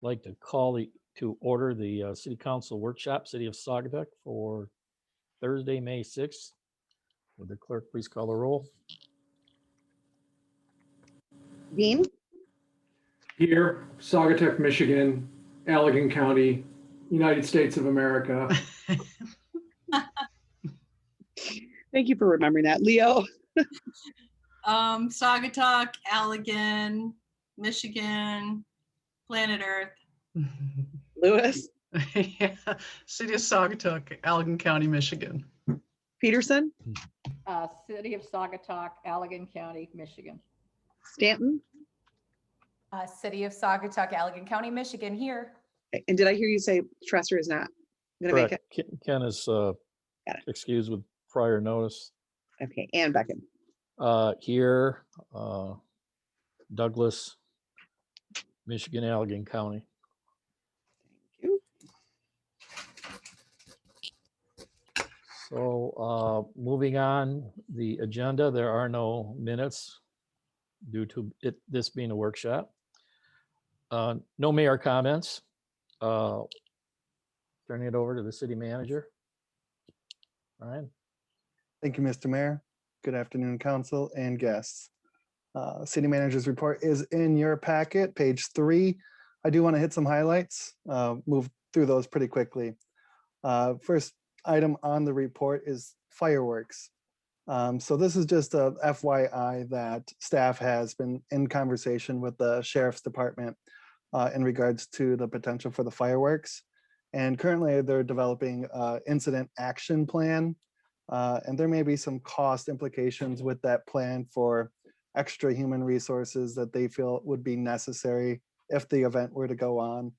like to call to order the City Council Workshop, City of Saugatuck, for Thursday, May 6th. Would the clerk please call the roll? Dean, Here, Saugatuck, Michigan, Allegan County, United States of America. thank you for remembering that. Leo, Saugatuck, Allegan, Michigan, planet Earth. Lewis, Yeah. City of Saugatuck, Allegan County, Michigan. Peterson, City of Saugatuck, Allegan County, Michigan. Stanton. City of Saugatuck, Allegan County, Michigan here. And did I hear you say Tresser is not going to make it? Correct. Ken is it. excused with prior notice. Okay, and Beckett. Here, Douglas, Michigan, Allegan County. Thank you. So moving on the agenda, there are no minutes due to this being a workshop. No mayor comments. Turning it over to the city manager. Ryan. Thank you, Mr. Mayor. Good afternoon, council and guests. City manager's report is in your packet, page 3. I do want to hit some highlights, move through those pretty quickly. First item on the report is fireworks. So this is just a FYI that staff has been in conversation with the sheriff's department in regards to the potential for the fireworks. And currently they're developing an incident action plan. And there may be some cost implications with that plan for extra human resources that they feel would be necessary if the event were to go on.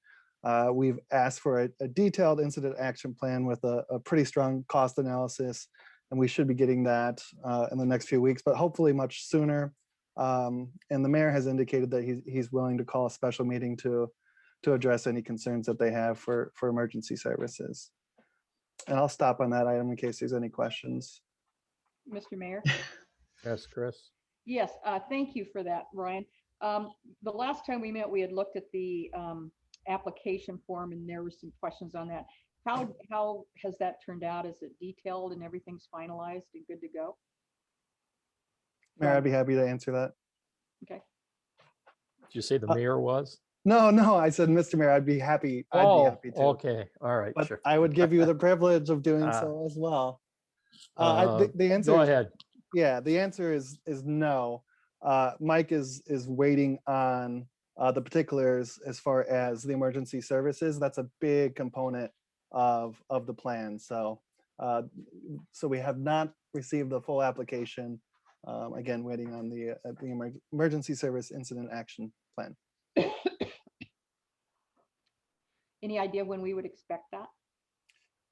We've asked for a detailed incident action plan with a pretty strong cost analysis, and we should be getting that in the next few weeks, but hopefully much sooner. And the mayor has indicated that he's willing to call a special meeting to address any concerns that they have for emergency services. And I'll stop on that item in case there's any questions. Mr. Mayor? Yes, Chris. Yes, thank you for that, Ryan. The last time we met, we had looked at the application form and there were some questions on that. How has that turned out? Is it detailed and everything's finalized and good to go? Mayor, I'd be happy to answer that. Okay. Did you say the mayor was? No, I said, Mr. Mayor, I'd be happy. I'd be happy to. Okay. All right. But Sure. I would give you the privilege of doing so as well. The answer Go is, ahead. yeah, the answer is no. Mike is waiting on the particulars as far as the emergency services. That's a big component of the plan. So we have not received the full application. Again, waiting on the emergency service incident action plan. Any idea when we would expect that?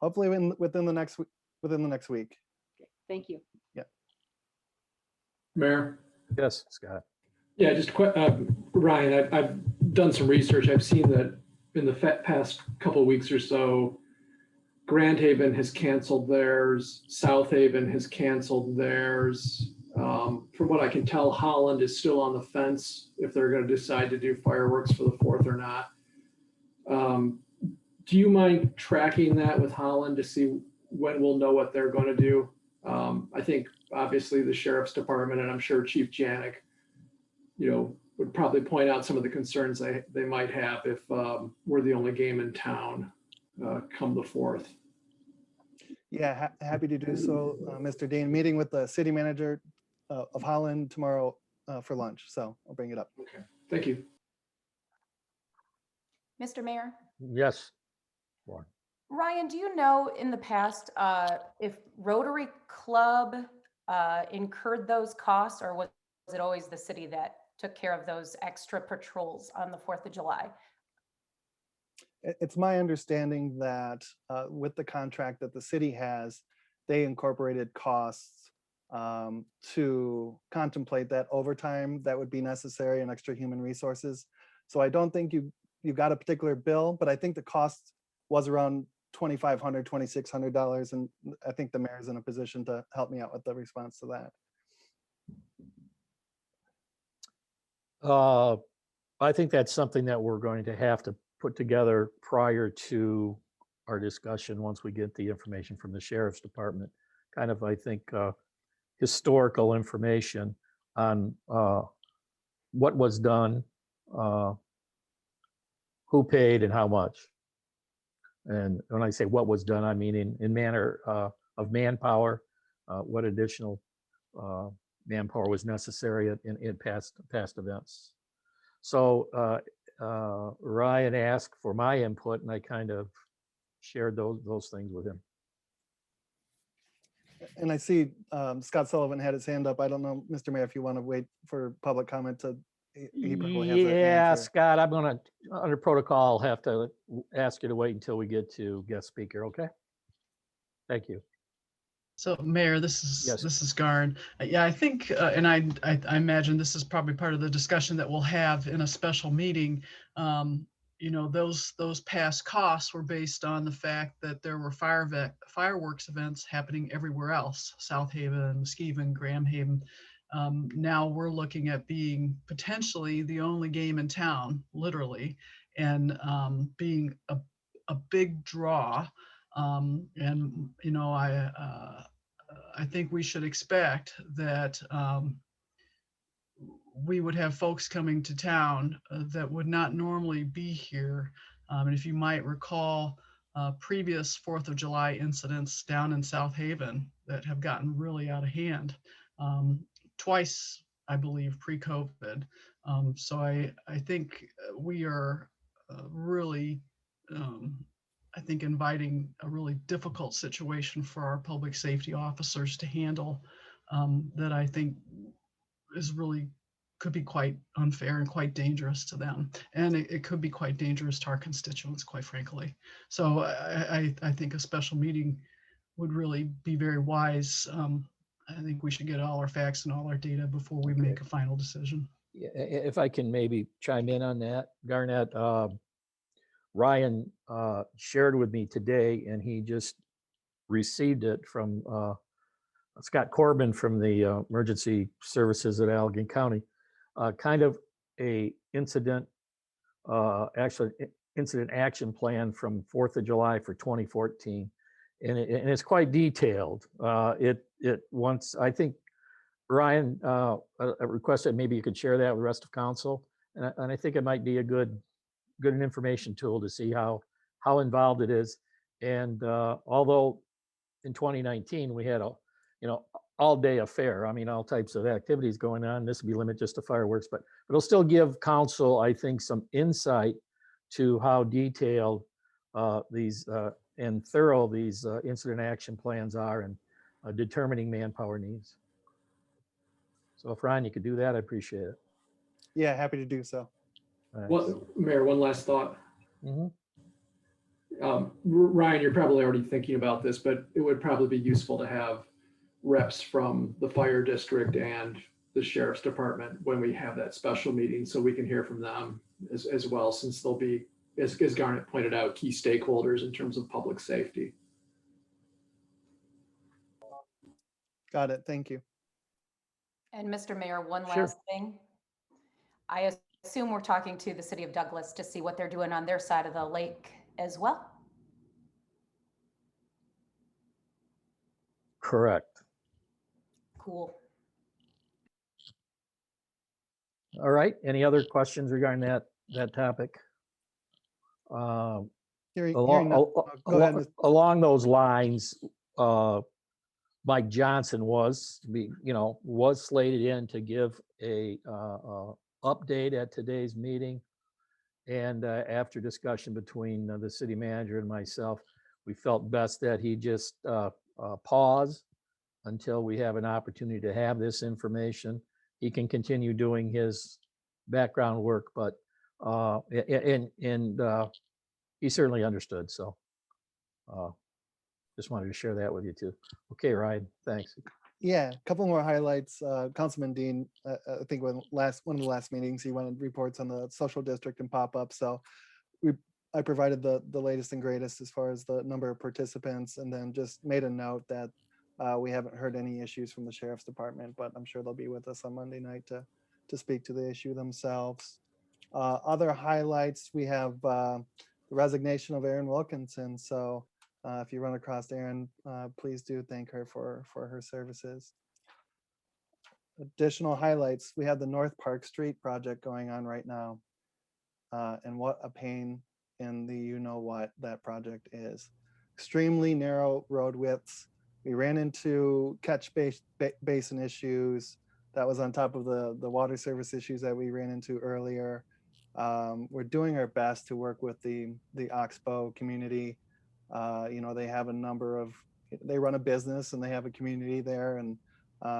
Hopefully within the next week. Okay, thank you. Yeah. Mayor? Yes, Scott. Yeah, just Ryan, I've done some research. I've seen that in the past couple of weeks or so, Grand Haven has canceled theirs, South Haven has canceled theirs. From what I can tell, Holland is still on the fence if they're going to decide to do fireworks for the 4th or not. Do you mind tracking that with Holland to see when we'll know what they're going to do? I think obviously the sheriff's department, and I'm sure Chief Janik, would probably point out some of the concerns they might have if we're the only game in town come the 4th. Yeah, happy to do so, Mr. Dean. Meeting with the city manager of Holland tomorrow for lunch, so I'll bring it up. Okay, thank you. Mr. Mayor? Yes. Lauren. Ryan, do you know in the past if Rotary Club incurred those costs, or was it always the city that took care of those extra patrols on the 4th of July? It's my understanding that with the contract that the city has, they incorporated costs to contemplate that overtime that would be necessary and extra human resources. So I don't think you got a particular bill, but I think the cost was around $2,500, $2,600, and I think the mayor's in a position to help me out with the response to that. I think that's something that we're going to have to put together prior to our discussion, once we get the information from the sheriff's department, kind of, I think, historical information on what was done, who paid and how much. And when I say what was done, I mean in manner of manpower, what additional manpower was necessary in past events. So Ryan asked for my input, and I kind of shared those things with him. And I see Scott Sullivan had his hand up. I don't know, Mr. Mayor, if you want to wait for public comment to. He probably has an Yeah, answer. Scott, I'm gonna, under protocol, have to ask you to wait until we get to guest speaker, okay? Thank you. So Mayor, Yes. this is Garn. Yeah, I think, and I imagine this is probably part of the discussion that we'll have in a special meeting. You know, those past costs were based on the fact that there were fireworks events happening everywhere else, South Haven, Muskegon, Graham Haven. Now we're looking at being potentially the only game in town, literally, and being a big draw. And you know, I think we should expect that we would have folks coming to town that would not normally be here. And if you might recall, previous 4th of July incidents down in South Haven that have gotten really out of hand, twice, I believe, pre-COVID. So I think we are really, I think, inviting a really difficult situation for our public safety officers to handle, that I think is really could be quite unfair and quite dangerous to them. And it could be quite dangerous to our constituents, quite frankly. So I think a special meeting would really be very wise. I think we should get all our facts and all our data before we make a final decision. Yeah, if I can maybe chime in on that, Garnett, Ryan shared with me today, and he just received it from Scott Corbin from the Emergency Services at Allegan County, kind of a incident action plan from 4th of July for 2014. And it's quite detailed. It once, I think, Ryan requested maybe you could share that with the rest of council. And I think it might be a good information tool to see how involved it is. And although in 2019 we had a all-day affair, I mean, all types of activities going on, this would be limited just to fireworks, but it'll still give council, I think, some insight to how detailed these and thorough these incident action plans are, and determining manpower needs. So if Ryan, you could do that, I appreciate it. Yeah, happy to do so. Thanks. Mayor, one last thought. Mhm. Ryan, you're probably already thinking about this, but it would probably be useful to have reps from the fire district and the sheriff's department when we have that special meeting, so we can hear from them as well, since they'll be, as Garnet pointed out, key stakeholders in terms of public safety. Got it. Thank you. And Mr. Mayor, one Sure. last thing. I assume we're talking to the city of Douglas to see what they're doing on their side of the lake as well. Correct. Cool. All right. Any other questions regarding that topic? Hearing Along, none. Go ahead, Mr. along those lines, Mike Johnson was slated in to give a update at today's meeting. And after discussion between the city manager and myself, we felt best that he just pause until we have an opportunity to have this information. He can continue doing his background work, but he certainly understood. So just wanted to share that with you too. Okay, Ryan, thanks. Yeah, a couple more highlights. Councilman Dean, I think one of the last meetings, he wanted reports on the social district and pop-up. So I provided the latest and greatest as far as the number of participants, and then just made a note that we haven't heard any issues from the sheriff's department, but I'm sure they'll be with us on Monday night to speak to the issue themselves. Other highlights, we have the resignation of Erin Wilkinson. So if you run across Erin, please do thank her for her services. Additional highlights, we have the North Park Street project going on right now. And what a pain in the you-know-what that project is. Extremely narrow road widths. We ran into basin issues. That was on top of the water service issues that we ran into earlier. We're doing our best to work with the Oxbow community. They have a number of, they run a business and they have a community there, and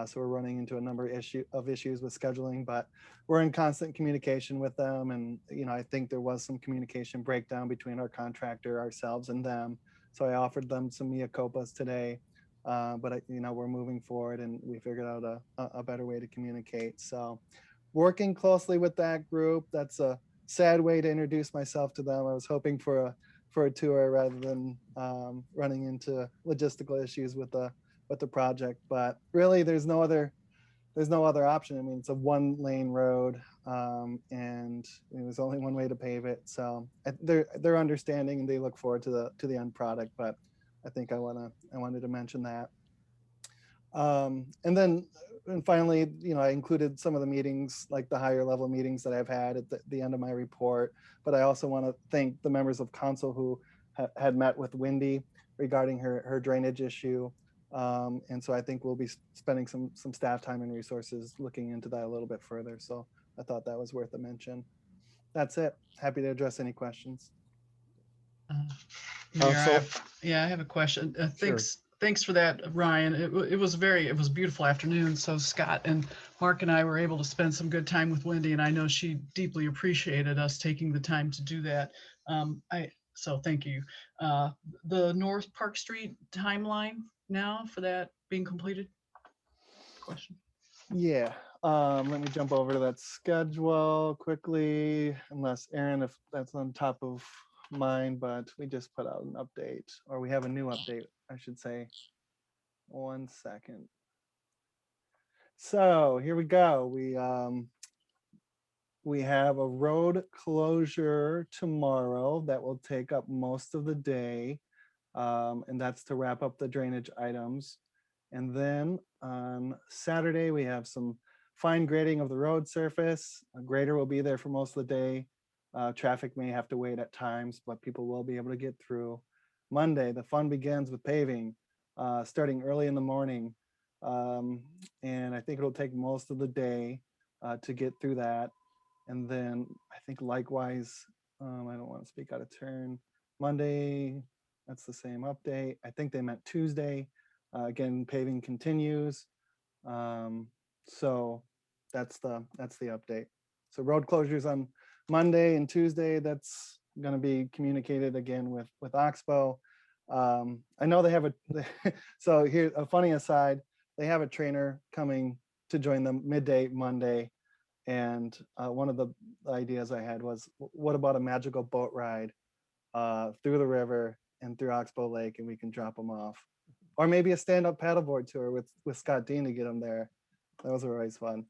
so we're running into a number of issues with scheduling, but we're in constant communication with them. And I think there was some communication breakdown between our contractor, ourselves, and them. So I offered them some mea culpas today, but we're moving forward and we figured out a better way to communicate. So working closely with that group. That's a sad way to introduce myself to them. I was hoping for a tour rather than running into logistical issues with the project, but really there's no other option. I mean, it's a 1-lane road, and there's only one way to pave it. So they're understanding and they look forward to the end product. But I think I wanted to mention that. And finally, I included some of the meetings, like the higher level meetings that I've had at the end of my report. But I also want to thank the members of council who had met with Wendy regarding her drainage issue. And so I think we'll be spending some staff time and resources looking into that a little bit further. So I thought that was worth a mention. That's it. Happy to address any questions. Mayor, So- I have a question. Sure. Thanks for that, Ryan. It was a beautiful afternoon. So Scott and Mark and I were able to spend some good time with Wendy, and I know she deeply appreciated us taking the time to do that. So thank you. The North Park Street timeline now for that being completed? Question. Yeah, let me jump over to that schedule quickly, unless Aaron, if that's on top of mine, but we just put out an update, or we have a new update, I should say. 1 second. So here we go. We have a road closure tomorrow that will take up most of the day, and that's to wrap up the drainage items. And then on Saturday, we have some fine grading of the road surface. A grader will be there for most of the day. Traffic may have to wait at times, but people will be able to get through. Monday, the fun begins with paving, starting early in the morning. And I think it'll take most of the day to get through that. And then I think likewise, I don't want to speak out of turn. Monday, that's the same update. I think they meant Tuesday. Again, paving continues. So that's the update. So road closures on Monday and Tuesday, that's going to be communicated again with Oxbow. I know they have so here, a funny aside, they have a trainer coming to join them midday Monday. And one of the ideas I had was, what about a magical boat ride through the river and through Oxbow Lake, and we can drop them off? Or maybe a stand-up paddleboard tour with Scott Dean to get them there. Those were always fun.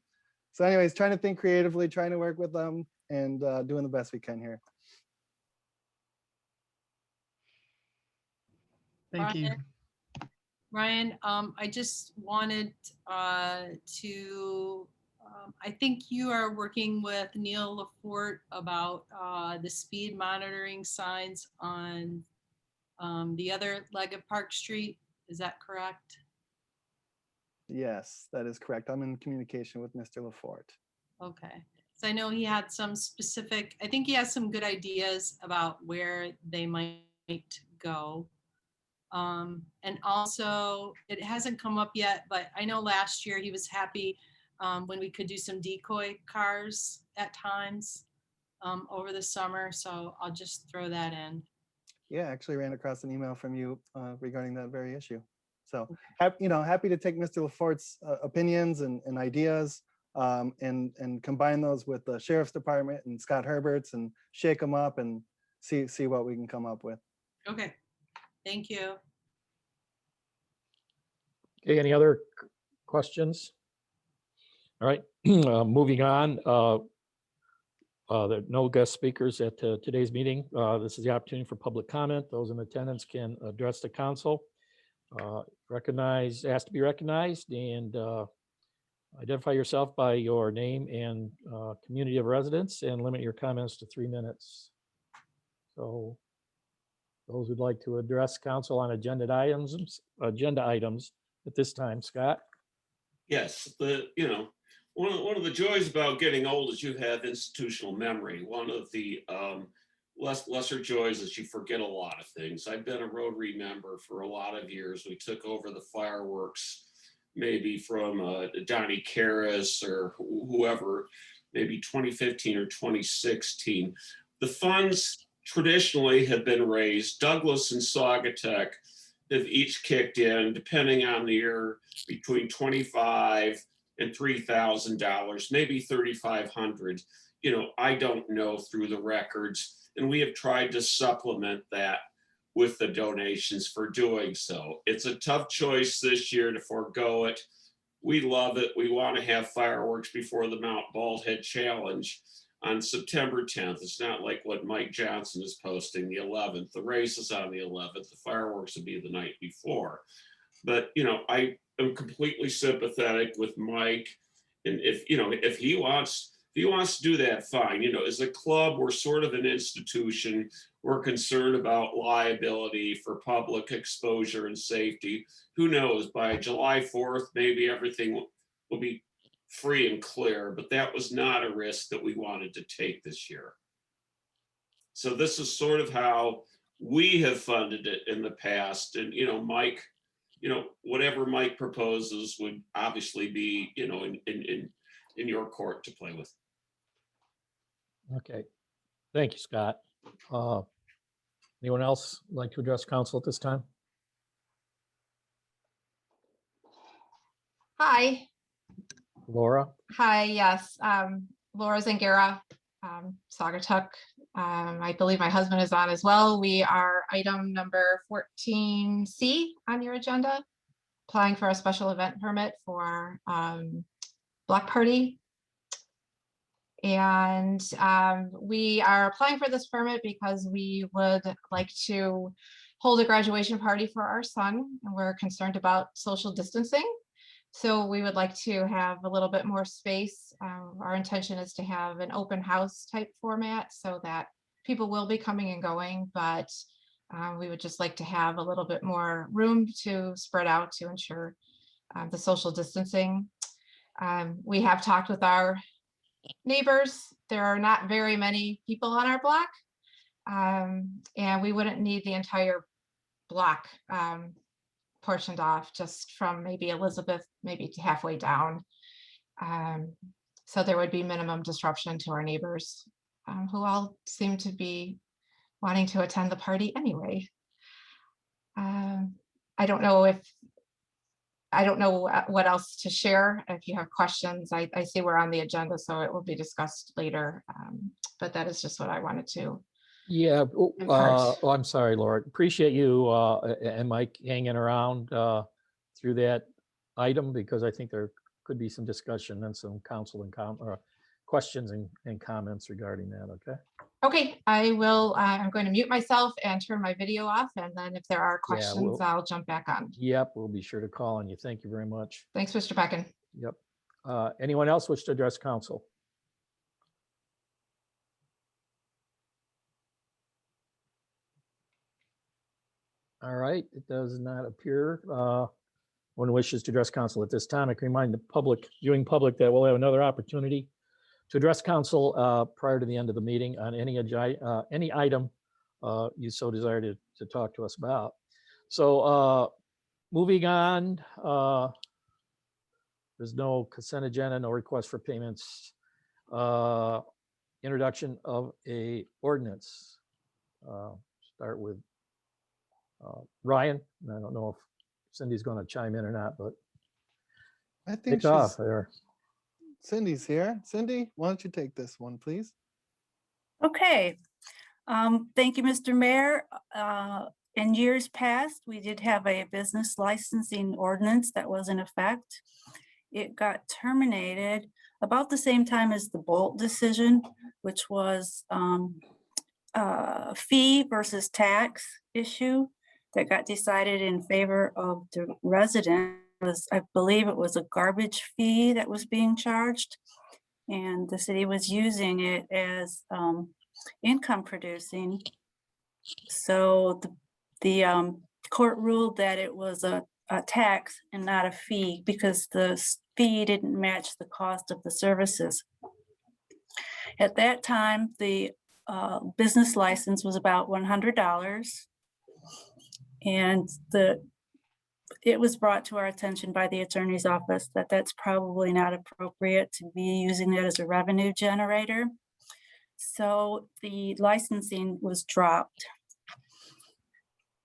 So anyways, trying to think creatively, trying to work with them, and doing the best we can here. Thank you. Ryan, I just wanted to, I think you are working with Neil Lafort about the speed monitoring signs on the other leg of Park Street. Is that correct? Yes, that is correct. I'm in communication with Mr. Lafort. Okay. So I know he had some specific, I think he has some good ideas about where they might go. And also, it hasn't come up yet, but I know last year he was happy when we could do some decoy cars at times over the summer. So I'll just throw that in. Yeah, I actually ran across an email from you regarding that very issue. So, happy to take Mr. Lafort's opinions and ideas and combine those with the Sheriff's Department and Scott Herbert's and shake them up and see what we can come up with. Okay, thank you. Okay, any other questions? All right, moving on. There are no guest speakers at today's meeting. This is the opportunity for public comment. Those in attendance can address the council. Ask to be recognized, and identify yourself by your name and community of residence, and limit your comments to 3 minutes. So those who'd like to address council on agenda items at this time, Scott? Yes, one of the joys about getting old is you have institutional memory. One of the lesser joys is you forget a lot of things. I've been a Rotary member for a lot of years. We took over the fireworks maybe from Donnie Karras or whoever, maybe 2015 or 2016. The funds traditionally have been raised. Douglas and Saugatuck have each kicked in, depending on the year, between $25,000 and $3,000, maybe $3,500. I don't know through the records, and we have tried to supplement that with the donations for doing so. It's a tough choice this year to forego it. We love it. We want to have fireworks before the Mount Baldhead Challenge on September 10th. It's not like what Mike Johnson is posting, the 11th. The race is on the 11th. The fireworks will be the night before. But, I am completely sympathetic with Mike. And if he wants to do that, fine. As a club, we're sort of an institution. We're concerned about liability for public exposure and safety. Who knows, by July 4th, maybe everything will be free and clear, but that was not a risk that we wanted to take this year. So this is sort of how we have funded it in the past. And, Mike, whatever Mike proposes would obviously be, in your court to play with. Okay, thank you, Scott. Anyone else like to address council at this time? Hi. Laura? Hi, yes. Laura Zangara, Saugatuck. I believe my husband is on as well. We are item number 14C on your agenda, applying for a special event permit for block party. And we are applying for this permit because we would like to hold a graduation party for our son, and we're concerned about social distancing. So we would like to have a little bit more space. Our intention is to have an open house type format so that people will be coming and going, but we would just like to have a little bit more room to spread out to ensure the social distancing. We have talked with our neighbors. There are not very many people on our block, and we wouldn't need the entire block portioned off, just from maybe Elizabeth, maybe to halfway down. So there would be minimum disruption to our neighbors, who all seem to be wanting to attend the party anyway. I don't know what else to share. If you have questions, I see we're on the agenda, so it will be discussed later. But that is just what I wanted to. Yeah, I'm sorry, Laura. Appreciate you and Mike hanging around through that item, because I think there could be some discussion and some council and questions and comments regarding that, okay? Okay, I will. I'm going to mute myself and turn my video off, and then if there are questions, I'll jump back on. Yep, we'll be sure to call on you. Thank you very much. Thanks, Mr. Peckin. Yep. Anyone else wish to address council? All right, it does not appear one wishes to address council at this time. I can remind the viewing public that we'll have another opportunity to address council prior to the end of the meeting on any item you so desire to talk to us about. So moving on, there's no consent agenda, no request for payments. Introduction of a ordinance. Start with Ryan. I don't know if Cindy's going to chime in or not, but I think it's off there. Cindy's here. Cindy, why don't you take this one, please? Okay. Thank you, Mr. Mayor. In years past, we did have a business licensing ordinance that was in effect. It got terminated about the same time as the Bolt decision, which was fee versus tax issue that got decided in favor of the resident. I believe it was a garbage fee that was being charged, and the city was using it as income producing. So the court ruled that it was a tax and not a fee because the fee didn't match the cost of the services. At that time, the business license was about $100, and it was brought to our attention by the attorney's office that that's probably not appropriate to be using it as a revenue generator. So the licensing was dropped.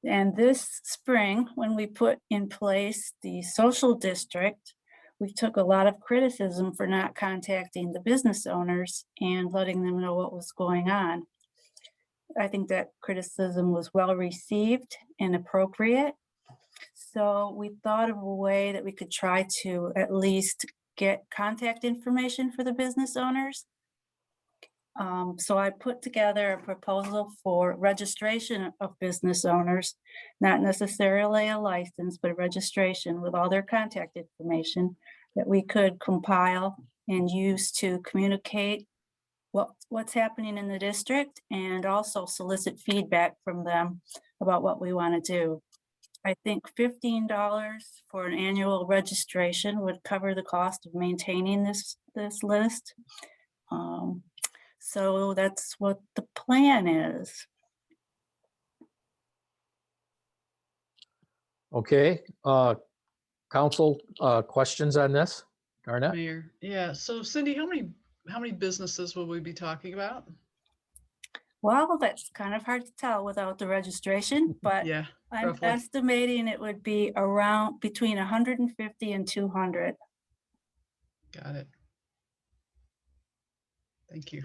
And this spring, when we put in place the social district, we took a lot of criticism for not contacting the business owners and letting them know what was going on. I think that criticism was well received and appropriate. So we thought of a way that we could try to at least get contact information for the business owners. So I put together a proposal for registration of business owners, not necessarily a license, but a registration with all their contact information that we could compile and use to communicate what's happening in the district and also solicit feedback from them about what we want to do. I think $15 for an annual registration would cover the cost of maintaining this list. So that's what the plan is. Okay, council, questions on this? Garnett? Mayor, yeah. So Cindy, how many businesses will we be talking about? Well, that's kind of hard to tell without the registration, but Yeah, I'm roughly. estimating it would be around between 150 and 200. Got it. Thank you.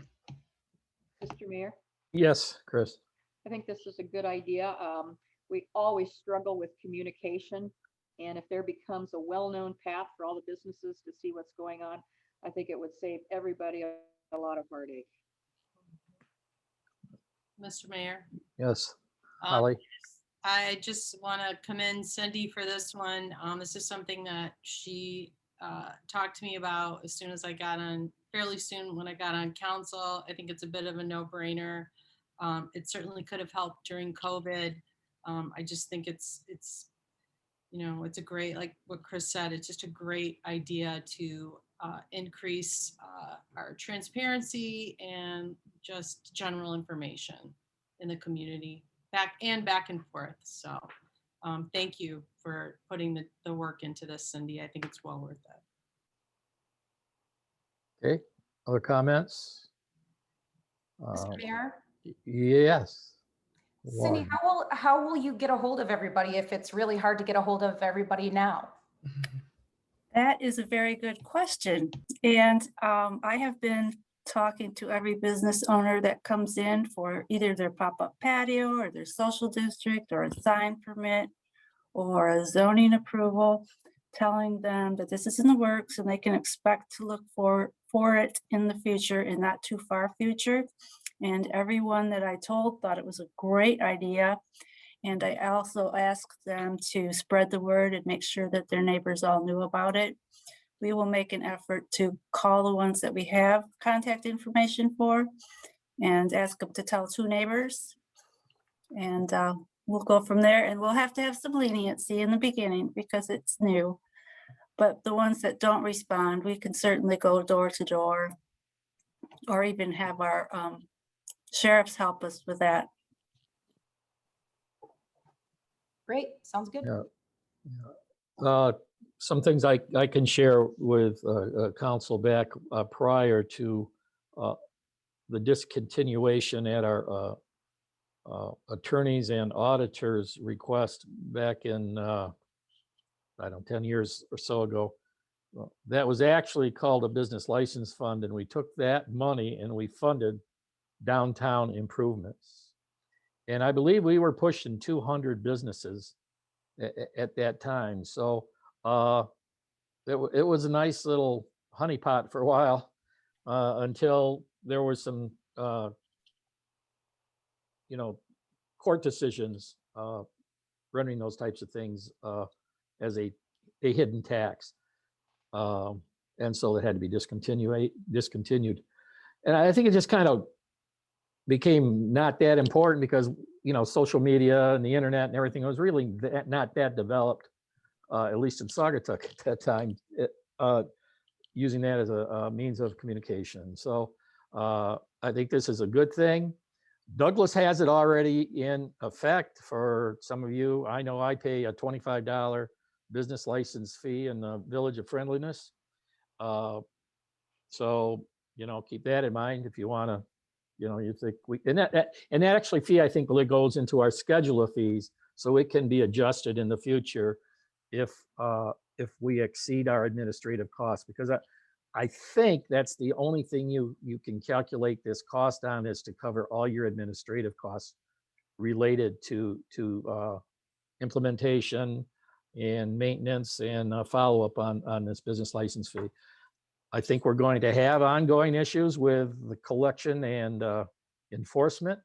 Mr. Mayor, Yes, Chris. I think this is a good idea. We always struggle with communication. And if there becomes a well-known path for all the businesses to see what's going on, I think it would save everybody a lot of heartache. Mr. Mayor. Yes, Um, Holly. I just want to commend Cindy for this one. This is something that she talked to me about as soon as I got on, fairly soon when I got on council. I think it's a bit of a no-brainer. It certainly could have helped during COVID. I just think it's you know, it's a great, like what Chris said, it's just a great idea to increase our transparency and just general information in the community back and forth. So thank you for putting the work into this, Cindy. I think it's well worth it. Okay, other comments? Mr. Mayor? Yes. Cindy, Lauren. how will you get a hold of everybody if it's really hard to get a hold of everybody now? That is a very good question. And I have been talking to every business owner that comes in for either their pop-up patio or their social district or a sign permit or a zoning approval, telling them that this is in the works and they can expect to look for it in the future, in not too far future. And everyone that I told thought it was a great idea. And I also asked them to spread the word and make sure that their neighbors all knew about it. We will make an effort to call the ones that we have contact information for and ask them to tell 2 neighbors. And we'll go from there, and we'll have to have some leniency in the beginning because it's new. But the ones that don't respond, we can certainly go door to door or even have our sheriffs help us with that. Great, sounds good. Yeah. Some things I can share with council back prior to the discontinuation at our attorneys and auditors request back in, I don't know, 10 years or so ago. That was actually called a business license fund, and we took that money and we funded downtown improvements. And I believe we were pushing 200 businesses at that time. So it was a nice little honeypot for a while until there was some, court decisions running those types of things as a hidden tax. And so it had to be discontinued. And I think it just kind of became not that important because, social media and the internet and everything was really not that developed, at least in Saugatuck at that time, using that as a means of communication. So I think this is a good thing. Douglas has it already in effect for some of you. I know I pay a $25 business license fee in the Village of Friendliness. So, keep that in mind if you want to, you think and that actually fee, I think, really goes into our schedule of fees. So it can be adjusted in the future if we exceed our administrative costs, because I think that's the only thing you can calculate this cost on, is to cover all your administrative costs related to implementation and maintenance and follow-up on this business license fee. I think we're going to have ongoing issues with the collection and enforcement.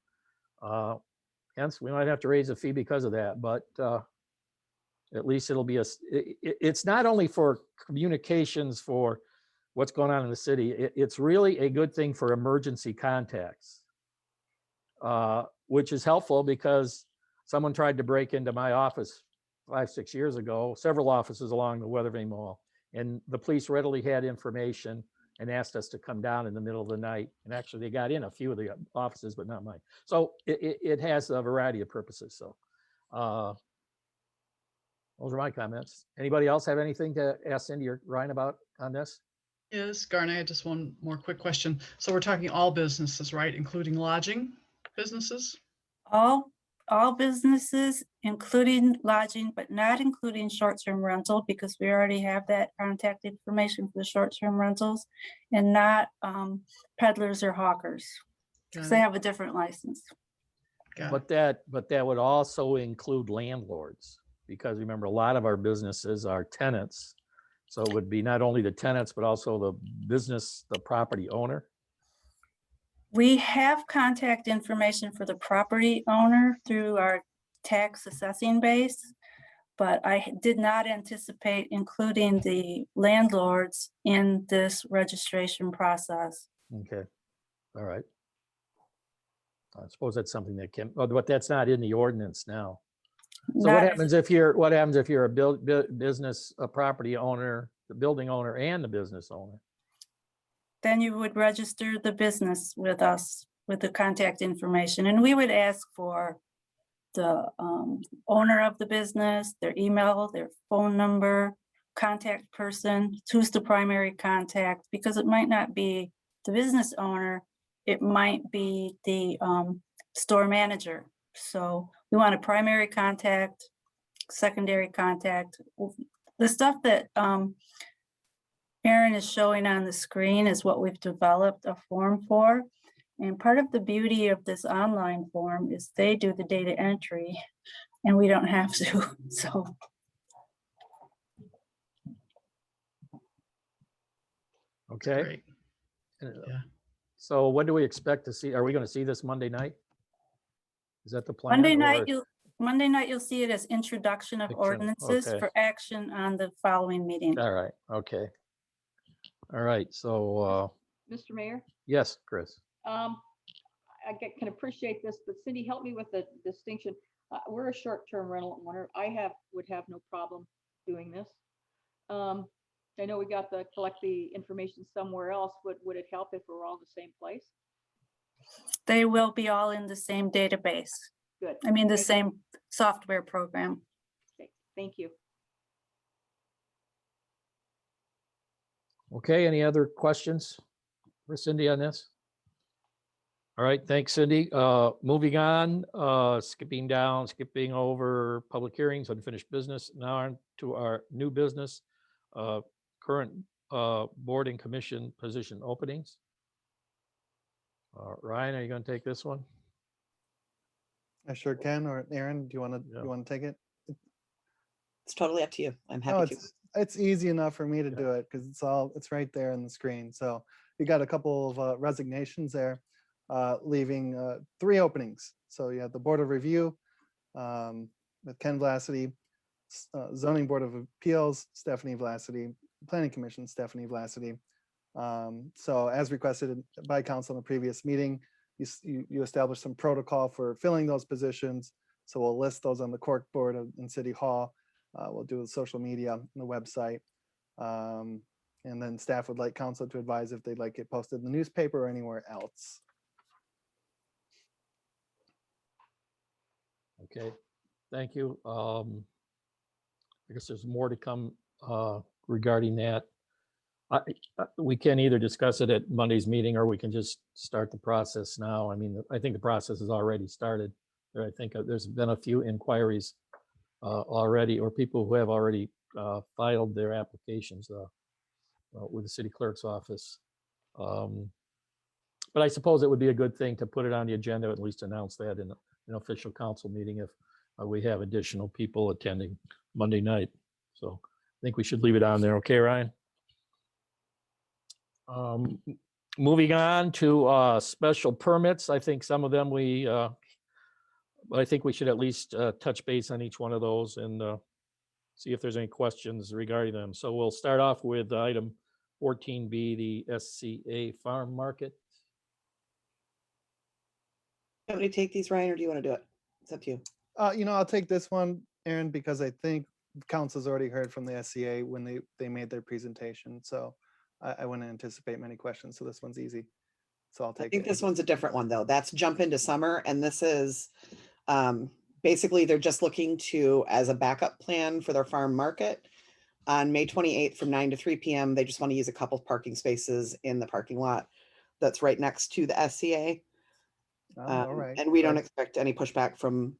Hence, we might have to raise a fee because of that, but at least it'll be it's not only for communications for what's going on in the city, it's really a good thing for emergency contacts, which is helpful because someone tried to break into my office 5-6 years ago, several offices along the Weathervane Mall, and the police readily had information and asked us to come down in the middle of the night. And actually they got in a few of the offices, but not mine. So it has a variety of purposes. So those are my comments. Anybody else have anything to ask Cindy or Ryan about on this? Yes, Garna, I had just one more quick question. So we're talking all businesses, right? Including lodging businesses? All businesses, including lodging, but not including short-term rental, because we already have that contact information for the short-term rentals, and not peddlers or hawkers, because they have a different license. But that would also include landlords, because remember, a lot of our businesses are tenants. So it would be not only the tenants, but also the business, the property owner. We have contact information for the property owner through our tax assessing base, but I did not anticipate including the landlords in this registration process. Okay, all right. I suppose that's something that can, but that's not in the ordinance now. So what happens if you're a business, a property owner, the building owner and the business owner? Then you would register the business with us with the contact information, and we would ask for the owner of the business, their email, their phone number, contact person, who's the primary contact, because it might not be the business owner, it might be the store manager. So we want a primary contact, secondary contact. The stuff that Erin is showing on the screen is what we've developed a form for. And part of the beauty of this online form is they do the data entry and we don't have to. So. Okay. Great. Yeah. So when do we expect to see, are we going to see this Monday night? Is that the plan? Monday night, you'll see it as introduction of ordinances for action on the following meeting. All right. Okay. All right. So, Mr. Mayor? Yes, Chris. I can appreciate this, but Cindy, help me with the distinction. We're a short-term rental owner. Would have no problem doing this. I know we got to collect the information somewhere else, but would it help if we're all in the same place? They will be all in the same database. Good. I mean, the same software program. Okay, thank you. Okay, any other questions for Cindy on this? All right, thanks, Cindy. Moving on, skipping over public hearings, unfinished business. Now on to our new business, current board and commission position openings. Ryan, are you going to take this one? I sure can. Or Aaron, do you want to take it? It's totally up to you. I'm happy to. it's easy enough for me to do it because it's right there on the screen. So you got a couple of resignations there, leaving 3 openings. So you have the Board of Review with Ken Vlacity, Zoning Board of Appeals, Stephanie Vlacity, Planning Commission, Stephanie Vlacity. So as requested by council in a previous meeting, you established some protocol for filling those positions. So we'll list those on the Cork Board in City Hall. We'll do the social media and the website. And then staff would like council to advise if they'd like it posted in the newspaper or anywhere else. Okay, thank you. I guess there's more to come regarding that. We can either discuss it at Monday's meeting or we can just start the process now. I mean, I think the process has already started. I think there's been a few inquiries already, or people who have already filed their applications with the city clerk's office. But I suppose it would be a good thing to put it on the agenda, at least announce that in an official council meeting if we have additional people attending Monday night. So I think we should leave it on there. Okay, Ryan? Moving on to special permits. I think some of them but I think we should at least touch base on each one of those and see if there's any questions regarding them. So we'll start off with item 14B, the SCA Farm Market. Want me to take these, Ryan, or do you want to do it? It's up to you. I'll take this one, Aaron, because I think council's already heard from the SCA when they made their presentation. So I wouldn't anticipate many questions. So this one's easy. So I'll I take think it. this one's a different one though. That's jump into summer. And this is basically they're just looking to, as a backup plan for their farm market on May 28th from 9 to 3 p.m. They just want to use a couple of parking spaces in the parking lot that's right next to the SCA. All right. And we don't expect any pushback from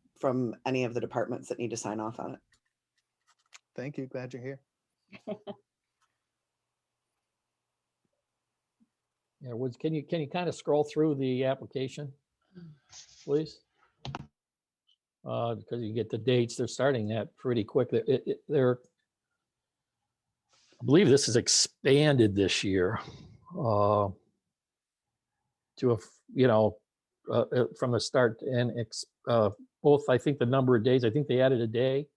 any of the departments that need to sign off on it. Thank you. Glad you're here. Yeah, can you kind of scroll through the application, please? Because you get the dates, they're starting that pretty quick. I believe this is expanded this year to from the start and both. I think the number of days. I think they added a day.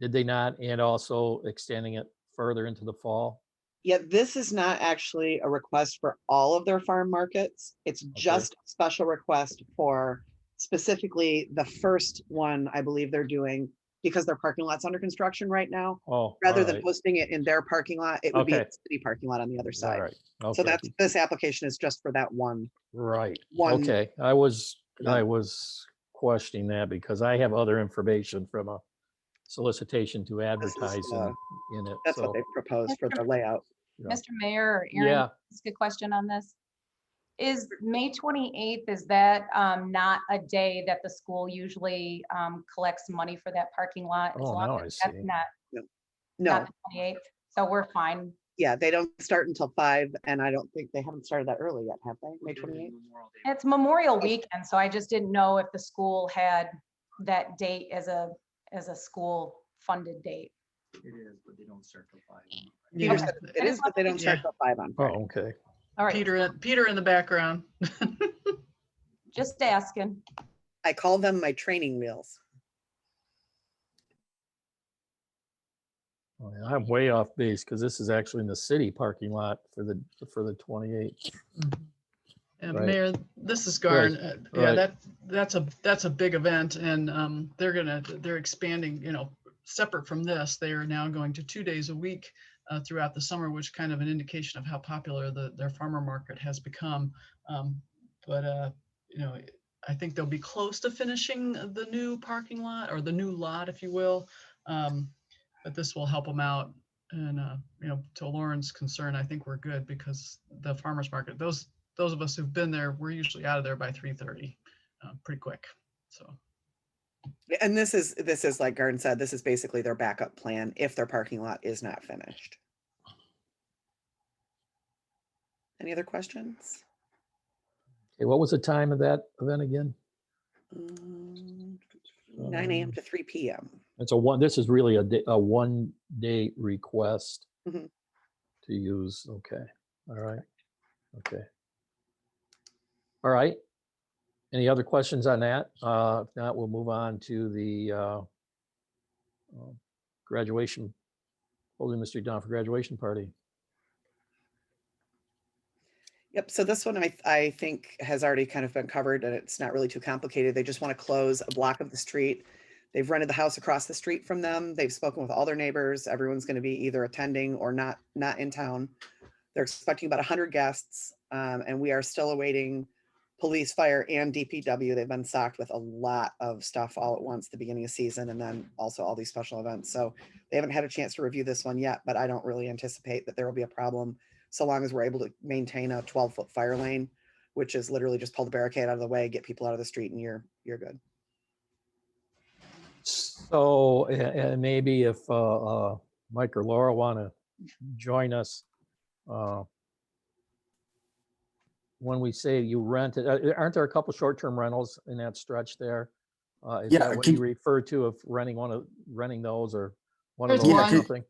Did they not? And also extending it further into the fall. Yeah, this is not actually a request for all of their farm markets. It's just a special request for specifically the first one, I believe they're doing, because their parking lot's under construction right now. Oh, rather than posting it in their parking lot, it would be a Okay. city parking lot on the other side. All right. Okay. So this application is just for that one. Right. One- Okay. I was questioning that because I have other information from a solicitation to advertise in it. That's what they proposed for the layout. Yeah. Mr. Mayor or Aaron, Yeah. ask a question on this. Is May 28th, is that not a day that the school usually collects money for that parking lot? As Oh, long now as I that's see. No, not the 28th, so we're fine. yeah, they don't start until 5, and I don't think they haven't started that early yet, have they? May 28th? It's Memorial Weekend, so I just didn't know if the school had that date as a school funded date. It is, but they don't start till 5. Peter said it is, but they don't start till 5 on Friday. Oh, okay. All right, Peter in the background. just asking. I call them my training wheels. Oh, yeah, I'm way off base because this is actually in the city parking lot for the 28th. And Right. Mayor, this is Garn. Yeah, right. that's a big event, and they're expanding. Separate from this, they are now going to 2 days a week throughout the summer, which kind of an indication of how popular their farmer market has become. I think they'll be close to finishing the new parking lot, or the new lot, if you will. But this will help them out. And to Lauren's concern, I think we're good because the farmers market, those of us who've been there, we're usually out of there by 3:30, pretty quick. So. And this is like Garden said, this is basically their backup plan if their parking lot is not finished. Any other questions? Okay, what was the time of that event again? 9 a.m. to 3 p.m. This is really a 1 day request Mhm. to use. Okay. All right. Okay. All right. Any other questions on that? If not, we'll move on to the graduation, holding the street down for graduation party. Yep, so this one I think has already kind of been covered and it's not really too complicated. They just want to close a block of the street. They've rented the house across the street from them. They've spoken with all their neighbors. Everyone's going to be either attending or not in town. They're expecting about 100 guests, and we are still awaiting police, fire, and DPW. They've been socked with a lot of stuff all at once, the beginning of season, and then also all these special events. So they haven't had a chance to review this one yet, but I don't really anticipate that there will be a problem so long as we're able to maintain a 12-foot fire lane, which is literally just pull the barricade out of the way, get people out of the street, and you're good. So, and maybe if Mike or Laura want to join us, when we say you rented, aren't there a couple short-term rentals in that stretch there? Is Yeah, that what you refer to of renting those or one of There's those or one. something?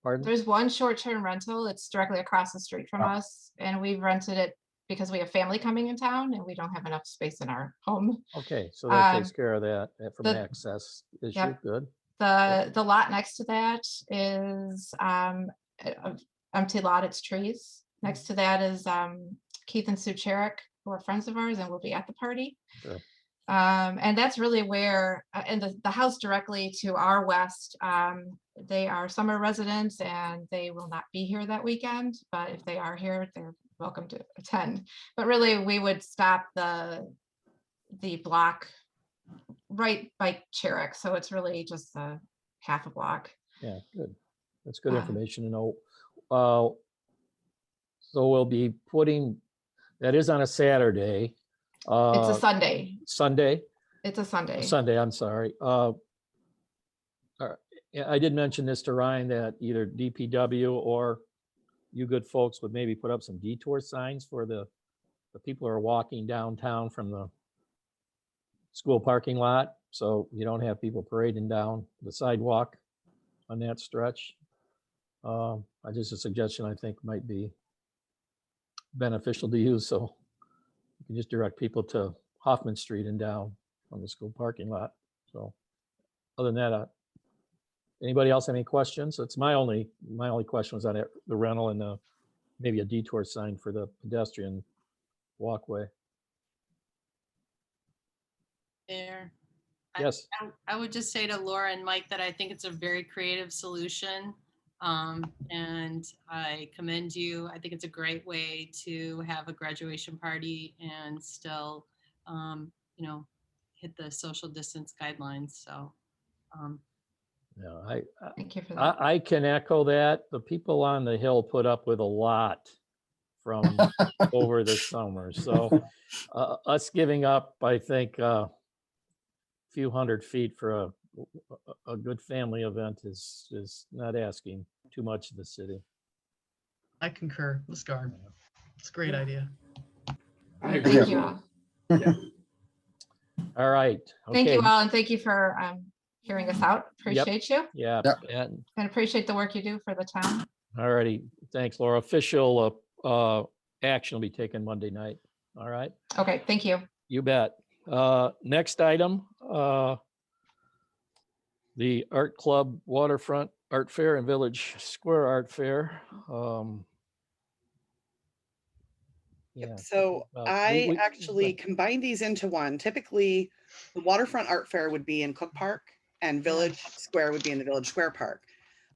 Pardon? There's one short-term rental. It's directly across the street from us, and we've rented it because we have family coming in town and we don't have enough space in our home. Okay, so that takes care of that from an the- access issue. Yep. Good. The lot next to that is an empty lot. It's trees. Next to that is Keith and Sue Cherrick, who are friends of ours and will be at the party. Sure. And that's really where, and the house directly to our west, they are summer residents and they will not be here that weekend. But if they are here, they're welcome to attend. But really, we would stop the block right by Cherrick. So it's really just a half a block. Yeah, good. That's good information to know. So we'll be putting, that is on a Saturday. It's a Sunday. Sunday? It's a Sunday. Sunday, I'm sorry. I did mention this to Ryan that either DPW or you good folks would maybe put up some detour signs for the people who are walking downtown from the school parking lot. So you don't have people parading down the sidewalk on that stretch. Just a suggestion I think might be beneficial to use. So you can just direct people to Hoffman Street and down from the school parking lot. So other than that, anybody else have any questions? It's my only question was on the rental and maybe a detour sign for the pedestrian walkway. There. Yes. I would just say to Laura and Mike that I think it's a very creative solution. And I commend you. I think it's a great way to have a graduation party and still, hit the social distance guidelines. So, Yeah, thank you for that. I can echo that. The people on the Hill put up with a lot from over the summer. So us giving up, I think, a few 100 feet for a good family event is not asking too much of the city. I concur. Let's go. It's a great idea. I agree. Thank you all. All right. Thank you Okay. all, and thank you for hearing us out. Appreciate you, Yeah. Yep. And and appreciate the work you do for the town. all righty. Thanks, Laura. Official action will be taken Monday night. All right. Okay, thank you. You bet. Next item, the Art Club Waterfront Art Fair and Village Square Art Fair. Yeah. So I we- actually combined these into one. Typically, the Waterfront Art Fair would be in Cook Park and Village Square would be in the Village Square Park.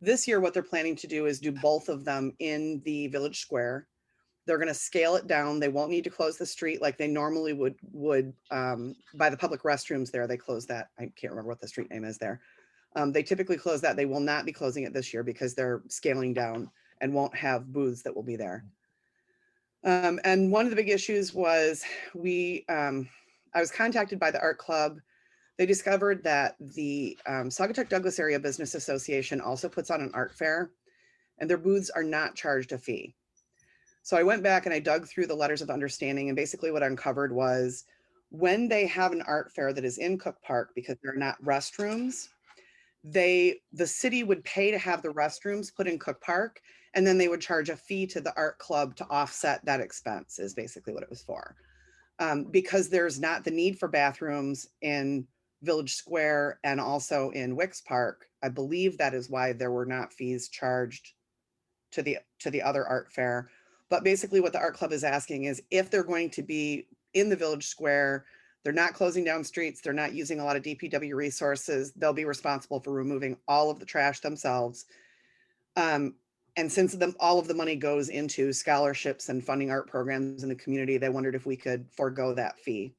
This year, what they're planning to do is do both of them in the Village Square. They're going to scale it down. They won't need to close the street like they normally would by the public restrooms there. They close that. I can't remember what the street name is there. They typically close that. They will not be closing it this year because they're scaling down and won't have booths that will be there. And one of the big issues was I was contacted by the art club. They discovered that the Saugatuck Douglas Area Business Association also puts on an art fair and their booths are not charged a fee. So I went back and I dug through the letters of understanding, and basically what I uncovered was when they have an art fair that is in Cook Park, because they're not restrooms, the city would pay to have the restrooms put in Cook Park, and then they would charge a fee to the art club to offset that expense, is basically what it was for. Because there's not the need for bathrooms in Village Square and also in Wicks Park, I believe that is why there were not fees charged to the other art fair. But basically what the art club is asking is, if they're going to be in the Village Square, they're not closing down streets, they're not using a lot of DPW resources, they'll be responsible for removing all of the trash themselves. And since all of the money goes into scholarships and funding art programs in the community, they wondered if we could forego that fee.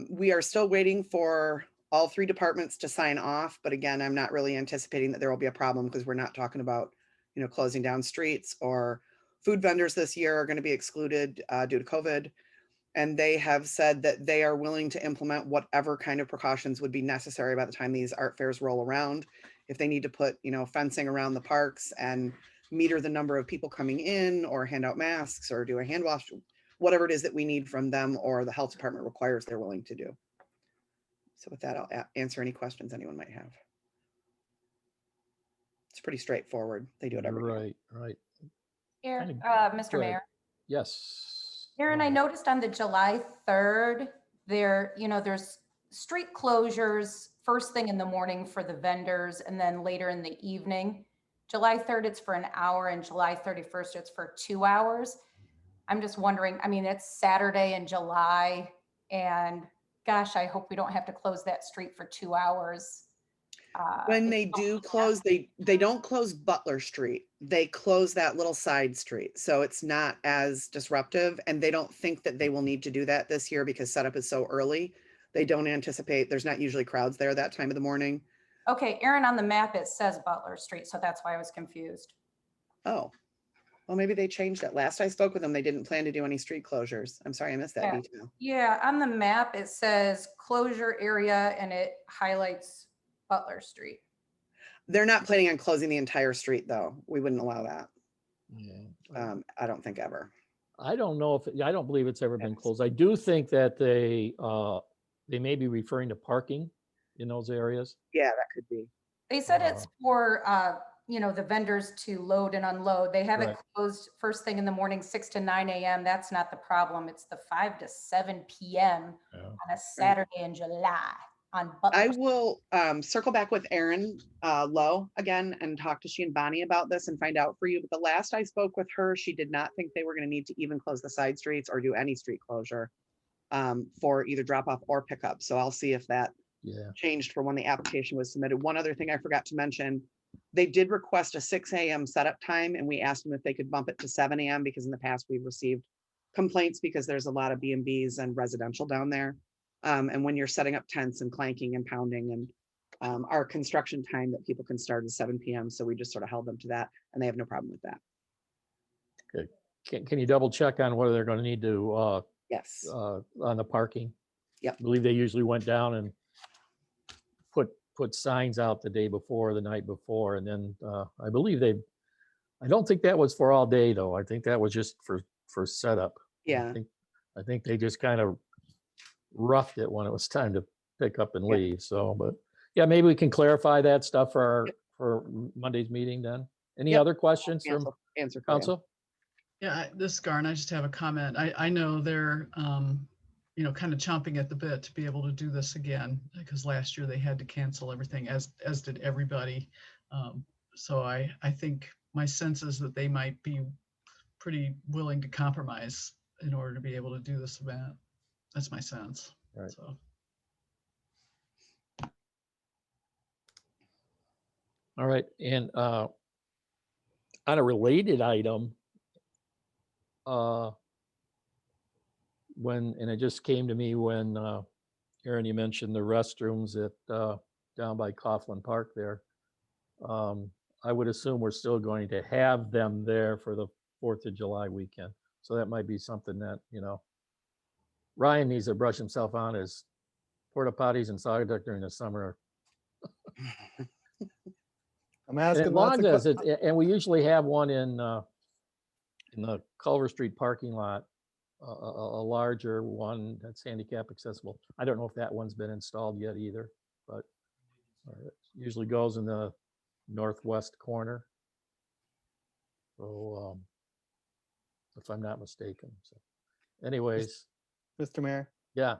We are still waiting for all 3 departments to sign off, but again, I'm not really anticipating that there will be a problem, because we're not talking about, you know, closing down streets. Or food vendors this year are going to be excluded due to COVID. And they have said that they are willing to implement whatever kind of precautions would be necessary by the time these art fairs roll around. If they need to put, you know, fencing around the parks and meter the number of people coming in, or hand out masks, or do a hand wash, whatever it is that we need from them or the health department requires, they're willing to do. So with that, I'll answer any questions anyone might have. It's pretty straightforward. They do it every year. Right, right. Aaron, Kinda Mr. good. Mayor. Yes. Aaron, I noticed on the July 3rd, there's street closures first thing in the morning for the vendors, and then later in the evening. July 3rd, it's for an hour, and July 31st, it's for 2 hours. I'm just wondering, I mean, it's Saturday in July, and gosh, I hope we don't have to close that street for 2 hours. When if they you don't do mind close, they don't close Butler Street. They close that little side street. So it's not as disruptive, and they don't think that they will need to do that this year because setup is so early. They don't anticipate, there's not usually crowds there that time of the morning. that. Okay, Aaron, on the map, it says Butler Street, so that's why I was confused. Oh, well, maybe they changed it. Last I spoke with them, they didn't plan to do any street closures. I'm sorry, I missed that Yeah. detail. Yeah, on the map, it says closure area, and it highlights Butler Street. They're not planning on closing the entire street, though. We wouldn't allow that. Yeah. I don't think ever. I don't know if, I don't believe it's ever been Yes. closed. I do think that they may be referring to parking in those areas. Yeah, that could be. They said it's for, the vendors to load and unload. They have it Right. closed first thing in the morning, 6 to 9 a.m. That's not the problem. It's the 5 to 7 p.m. Yeah. on a Saturday in July on Butler. I will circle back with Erin Lowe again and talk to she and Bonnie about this and find out for you. But the last I spoke with her, she did not think they were going to need to even close the side streets or do any street closure for either drop off or pickup. So I'll see if that changed for when the application was submitted. One other thing I forgot to mention, they did request a 6 a.m. setup time, and we asked them if they could bump it to 7 a.m. because in the past we've received complaints because there's a lot of B&Bs and residential down there. And when you're setting up tents and clanking and pounding, and our construction time that people can start is 7 p.m. So we just sort of held them to that, and they have no problem with that. Good. Can you double check on whether they're going to need to Yes. on the parking? Yep. I believe they usually went down and put signs out the day before, the night before, and then I believe I don't think that was for all day though. I think that was just for setup. Yeah. I think they just kind of roughed it when it was time to pick up and leave. So, but yeah, maybe we can clarify that stuff for Monday's meeting then. Any other questions from answer council? Yeah, this is Garn. I just have a comment. I know they're, kind of chomping at the bit to be able to do this again, because last year they had to cancel everything, as did everybody. So I think my sense is that they might be pretty willing to compromise in order to be able to do this event. That's my sense. Right. So. All right. And on a related item, and it just came to me when Aaron, you mentioned the restrooms at down by Coughlin Park there. I would assume we're still going to have them there for the 4th of July weekend. So that might be something that, Ryan needs to brush himself on his porta potties and Saugatuck during the summer. I'm And asking as long as and we usually have one in the Culver Street parking lot, a larger one that's handicap accessible. I don't know if that one's been installed yet either, but It usually goes in the northwest corner. So, if I'm not mistaken. So anyways, Mr. Mayor, yeah,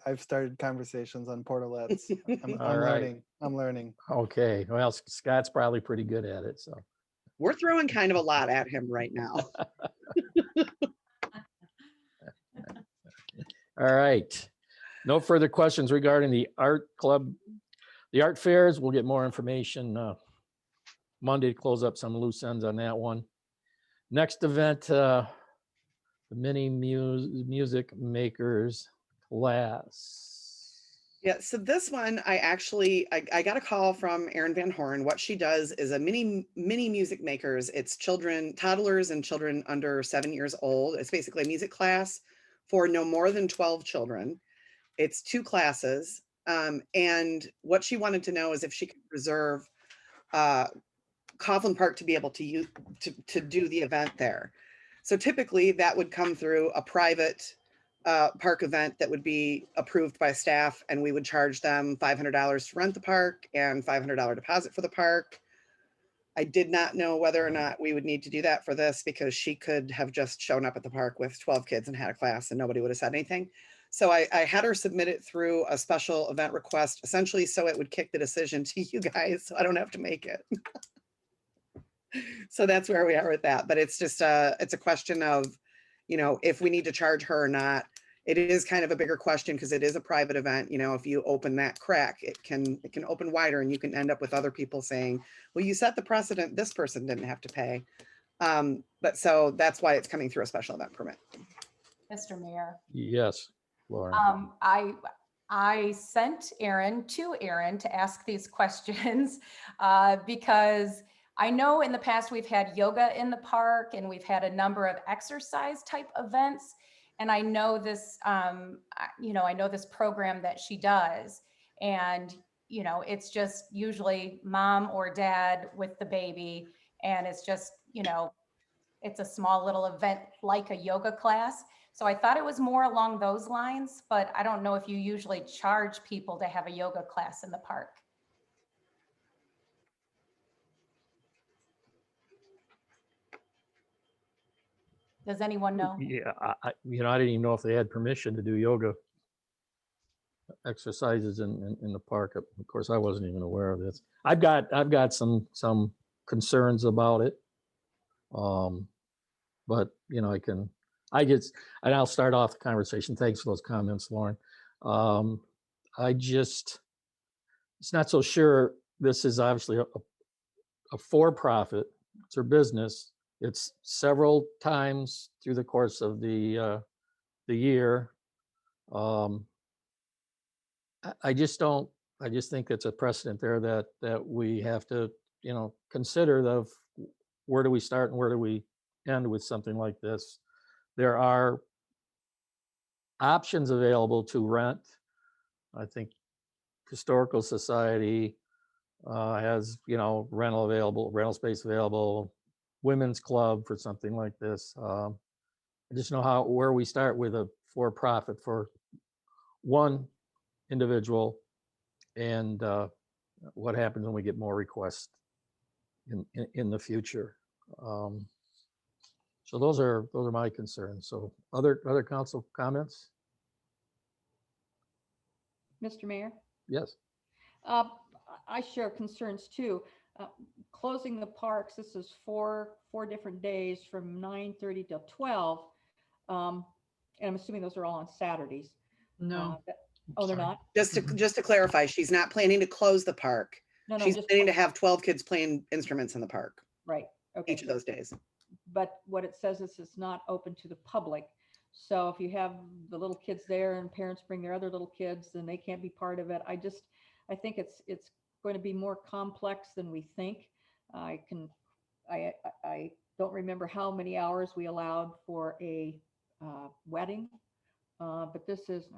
I've started conversations on portalets. I'm All right. learning. I'm learning. Okay. Well, Scott's probably pretty good at it. So, We're throwing kind of a lot at him right now. all right. No further questions regarding the art club, the art fairs. We'll get more information Monday to close up some loose ends on that one. Next event, the mini music makers class. Yeah, so this one, I got a call from Erin Van Horn. What she does is a mini music makers. It's children, toddlers and children under 7 years old. It's basically a music class for no more than 12 children. It's 2 classes. And what she wanted to know is if she could reserve Coughlin Park to be able to use to do the event there. So typically that would come through a private park event that would be approved by staff, and we would charge them $500 to rent the park and $500 deposit for the park. I did not know whether or not we would need to do that for this, because she could have just shown up at the park with 12 kids and had a class and nobody would have said anything. So I had her submit it through a special event request, essentially so it would kick the decision to you guys, so I don't have to make it. So that's where we are with that. But it's just it's a question of, you know, if we need to charge her or not. It is kind of a bigger question because it is a private event. You know, if you open that crack, it can open wider, and you can end up with other people saying, well, you set the precedent, this person didn't have to pay. But so that's why it's coming through a special event permit. Mr. Mayor. Yes, Lauren. I sent Erin to ask these questions because I know in the past we've had yoga in the park and we've had a number of exercise type events. And I know this, I know this program that she does. And, you know, it's just usually mom or dad with the baby. And it's just, you know, it's a small little event like a yoga class. So I thought it was more along those lines, but I don't know if you usually charge people to have a yoga class in the park. Does anyone know? Yeah, I didn't even know if they had permission to do yoga exercises in the park. Of course, I wasn't even aware of this. I've got some concerns about it. But you know, and I'll start off the conversation. Thanks for those comments, Lauren. It's not so sure. This is obviously a for-profit. It's her business. It's several times through the course of the year. I just think it's a precedent there that we have to, you know, consider of where do we start and where do we end with something like this. There are options available to rent. I think Historical Society has, you know, rental space available, women's club for something like this. I just know where we start with a for-profit for one individual, and what happens when we get more requests in the future. So those are my concerns. So other council comments? Mr. Mayor? Yes. I share concerns too. Closing the parks, this is four different days from 9:30 till 12. And I'm assuming those are all on Saturdays. No. Oh, they're not? Just to clarify, she's not planning to close the park. No, She's just planning to have 12 kids playing instruments in the park right. Okay. each of those days. But what it says is it's not open to the public. So if you have the little kids there and parents bring their other little kids, then they can't be part of it. I think it's going to be more complex than we think. I don't remember how many hours we allowed for a wedding, but this is.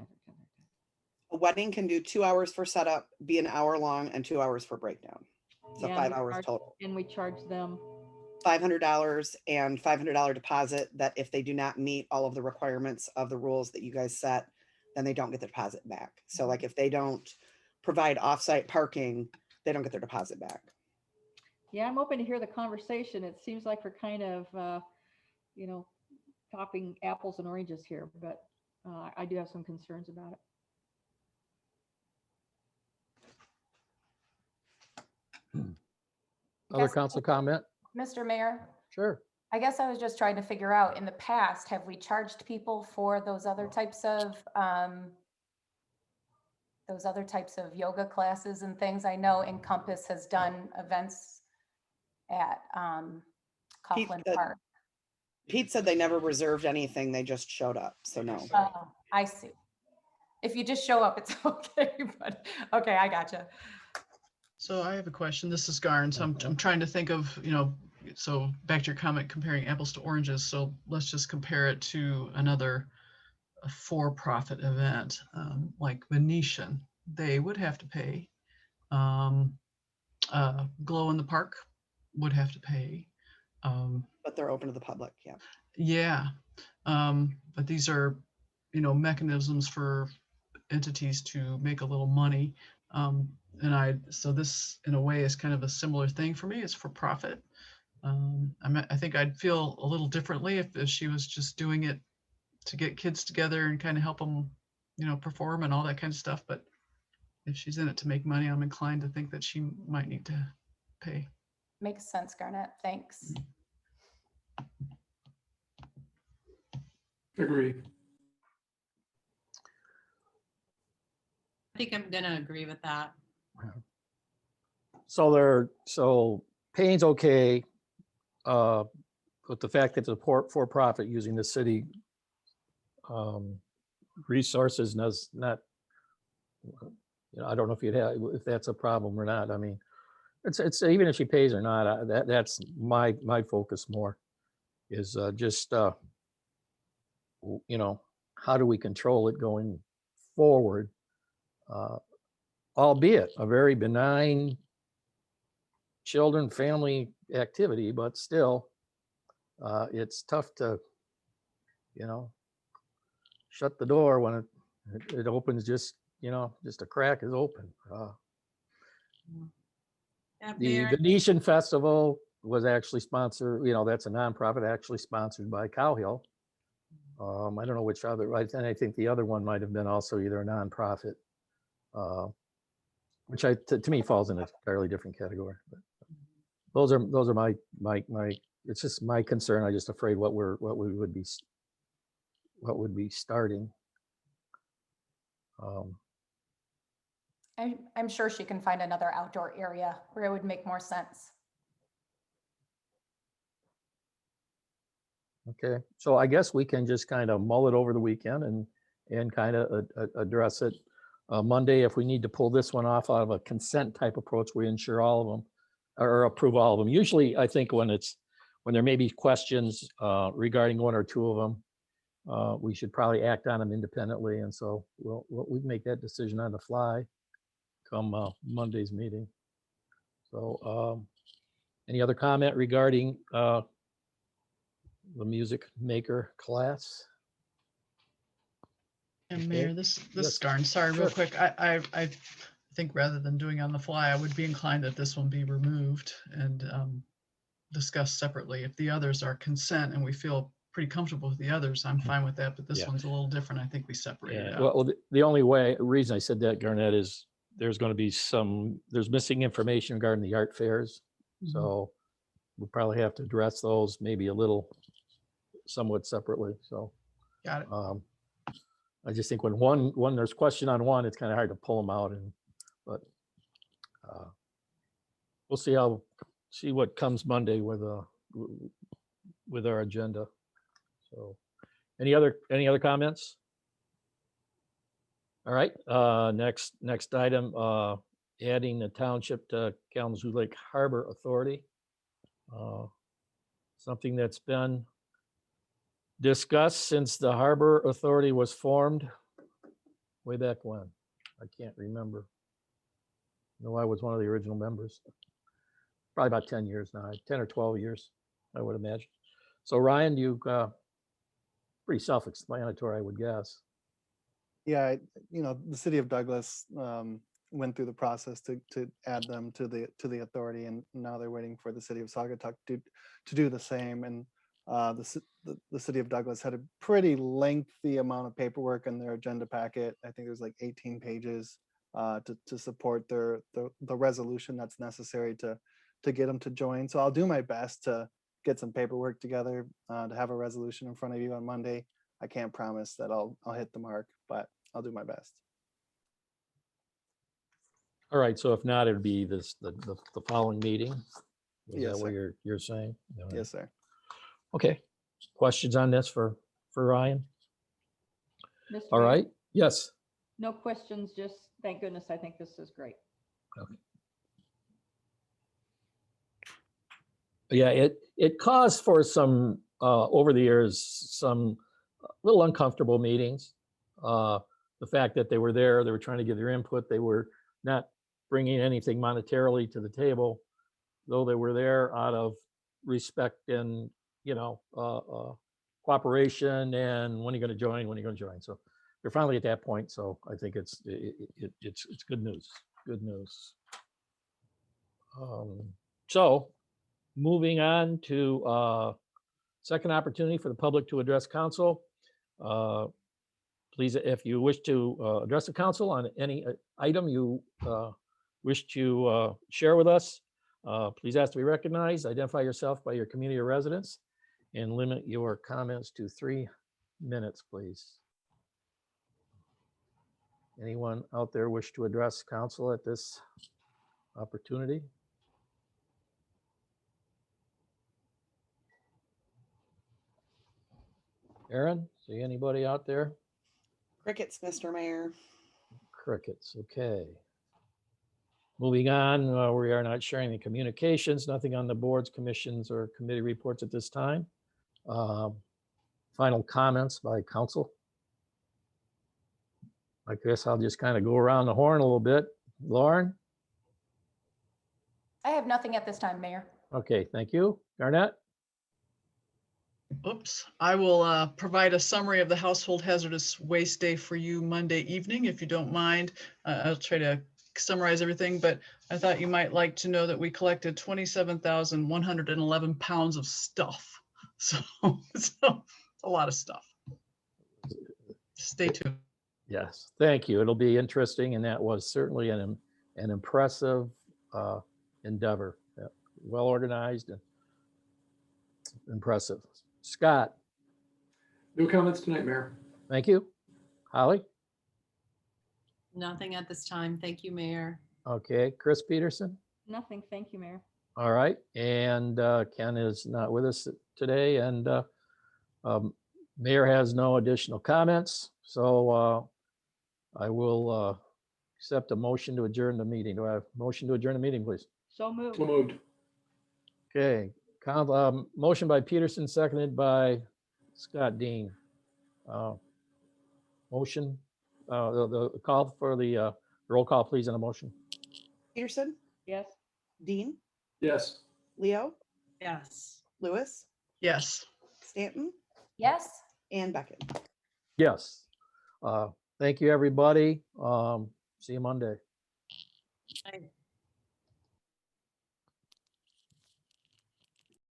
A wedding can do 2 hours for setup, be an hour long, and 2 hours for breakdown. So Yeah, 5 hours total. And we charge them $500 and $500 deposit, that if they do not meet all of the requirements of the rules that you guys set, then they don't get the deposit back. So like if they don't provide offsite parking, they don't get their deposit back. Yeah, I'm open to hear the conversation. It seems like we're kind of, topping apples and oranges here, but I do have some concerns about it. Other Guess- council comment? Mr. Mayor, Sure. I guess I was just trying to figure out, in the past, have we charged people for those other types of yoga classes and things? I know Encompass has done events at Coughlin Pete, Park. Pete said they never reserved anything. They just showed up. So no. Oh, I see. If you just show up, it's okay, but okay, I gotcha. So I have a question. This is Garn. So I'm trying to think of, so back to your comment comparing apples to oranges. So let's just compare it to another for-profit event, like Venetian. They would have to pay. Glow in the Park would have to pay. But they're open to the public. Yeah. Yeah. But these are, mechanisms for entities to make a little money. So this in a way is kind of a similar thing for me. It's for profit. I think I'd feel a little differently if she was just doing it to get kids together and kind of help them, perform and all that kind of stuff. But if she's in it to make money, I'm inclined to think that she might need to pay. Makes sense, Garnett. Thanks. Agree. I think I'm gonna agree with that. So paying's okay. But the fact that it's a for-profit using the city resources does not, I don't know if that's a problem or not. I mean, it's even if she pays or not, that's my focus more is just, how do we control it going forward? Albeit a very benign children, family activity, but still, it's tough to, shut the door when it opens just a crack is open. Yeah, The Mayor, Venetian Festival was actually sponsored, that's a nonprofit actually sponsored by Cow Hill. I don't know which other, right? And I think the other one might have been also either a nonprofit, which to me falls in a entirely different category. But those are my it's just my concern. I'm just afraid what we would be starting. I'm sure she can find another outdoor area where it would make more sense. Okay, so I guess we can just kind of mull it over the weekend and kind of address it Monday. If we need to pull this one off out of a consent type approach, we ensure all of them or approve all of them. Usually, I think when there may be questions regarding one or two of them, we should probably act on them independently. And so we make that decision on the fly come Monday's meeting. So any other comment regarding the music maker class? And Okay. Mayor, this Yes. is Garn. Sorry, Sure. real quick. I think rather than doing on the fly, I would be inclined that this one be removed and discussed separately. If the others are consent and we feel pretty comfortable with the others, I'm fine with that. But this Yeah. one's a little different. I think we separate it out. Well, the only reason I said that, Garnett, is there's going to be there's missing information regarding the art fairs. Mhm. So we'll probably have to address those maybe somewhat separately. So Got it. I just think when there's question on one, it's kind of hard to pull them out. But we'll see what comes Monday with our agenda. So any other comments? All right, next item, adding the township to Kalamazoo Lake Harbor Authority. Something that's been discussed since the Harbor Authority was formed way back when. I can't remember. No, I was one of the original members. Probably about 10 years now, 10 or 12 years, I would imagine. So Ryan, pretty self-explanatory, I would guess. Yeah, the city of Douglas went through the process to add them to the authority, and now they're waiting for the city of Saugatuck to do the same. And the city of Douglas had a pretty lengthy amount of paperwork in their agenda packet. I think there's like 18 pages to support the resolution that's necessary to get them to join. So I'll do my best to get some paperwork together to have a resolution in front of you on Monday. I can't promise that I'll hit the mark, but I'll do my best. All right, so if not, it'd be the following meeting. Is Yes, that what sir. you're saying? All right. Yes, sir. Okay. Questions on this for Ryan? Mr. All Mayor, right. Yes. No questions, just thank goodness. I think this is great. Yeah, it caused for some over the years some little uncomfortable meetings. The fact that they were there, they were trying to give their input, they were not bringing anything monetarily to the table, though they were there out of respect and cooperation. And when are you going to join? When are you going to join? So they're finally at that point. So I think it's good news. Good news. So moving on to second opportunity for the public to address council. Please, if you wish to address the council on any item you wish to share with us, please ask to be recognized. Identify yourself by your community or residence and limit your comments to 3 minutes, please. Anyone out there wish to address council at this opportunity? Aaron, see anybody out there? Crickets, Mr. Mayor. Crickets, okay. Moving on, we are not sharing the communications, nothing on the boards, commissions, or committee reports at this time. Final comments by council. I guess I'll just kind of go around the horn a little bit. Lauren? I have nothing at this time, Mayor. Okay, thank you. Garnett? Oops. I will provide a summary of the Household Hazardous Waste Day for you Monday evening, if you don't mind. I'll try to summarize everything, but I thought you might like to know that we collected 27,111 pounds of stuff. So it's a lot of stuff. Stay tuned. Yes, thank you. It'll be interesting, and that was certainly an impressive endeavor. Yeah, well organized and impressive. Scott? No comments tonight, Mayor. Thank you. Holly? Nothing at this time. Thank you, Mayor. Okay, Chris Peterson? Nothing, thank you, Mayor. All right, and Ken is not with us today, and Mayor has no additional comments, so I will accept a motion to adjourn the meeting. Do I have a motion to adjourn the meeting, please? So moved. So moved. Okay, motion by Peterson, seconded by Scott Dean. Motion, the call for the roll call, please, on a motion. Peterson, Yes. Dean, Yes. Leo, Yes. Lewis, Yes. Stanton, Yes. and Beckett. Yes. Thank you, everybody. See you Monday. Aye.